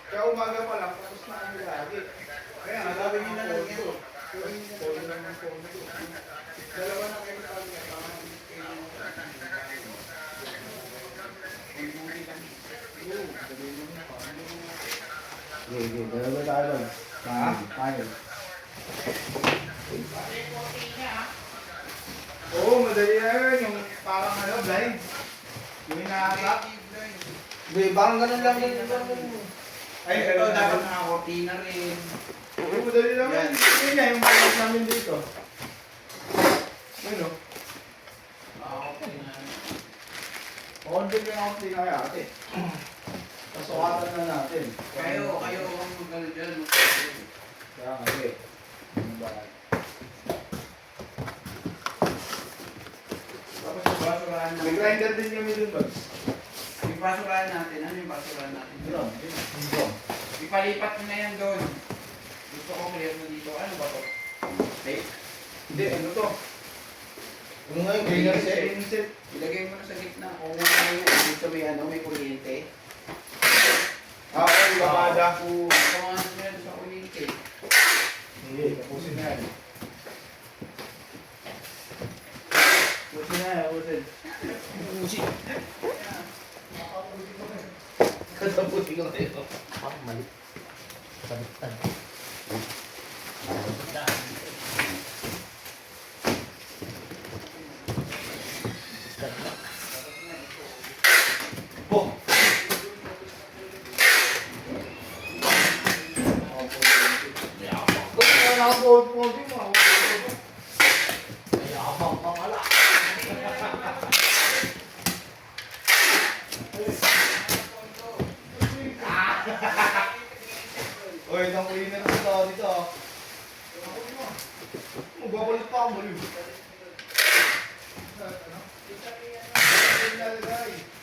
Kaya umaga pa lang, tapos na kami lagi. Kaya nga, sabi nyo na lang yan. Polo lang ng polo. Dalawa na kayo sa akin. Okay, dalawa tayo. Tayo. Oo, madali na yun. Yung parang blind. Yung hinahatap. Hindi, parang ganun lang din. Ay, ito dapat nakakortina rin. Oo, madali lang yun. Yun nga, yung balas namin dito. Ano? Okay na. Konti ko yung konti kaya ate. Pasukatan na natin. Kayo ang magaling dyan. Kaya nga, ate. Yung bahay. Tapos yung basurahan May natin. grinder din kami dun, Bags. Yung basurahan natin. Ano yung basurahan natin? Drum. Drum. Ipalipat mo na yan doon. Gusto ko clear mo dito. Ano ba to? Tape? Hindi, ano to? Yung ngayon, Cleaner cleaner set. set. Ilagay mo na sa gitna. Kung ano yung dito may kuryente. Ako, yung babada. Kumangan mo yan sa kuryente. Hindi, tapusin na yan. Tapusin na yan, tapusin. Katapusin ko kayo. Ako mali. Sabitad. Po! Kung wala ako po-pogi mo, Mayabang pa pala. oy, itong cleaner ko dito. Magbabalot pa ako, baliw. sa, ano? Signal guy.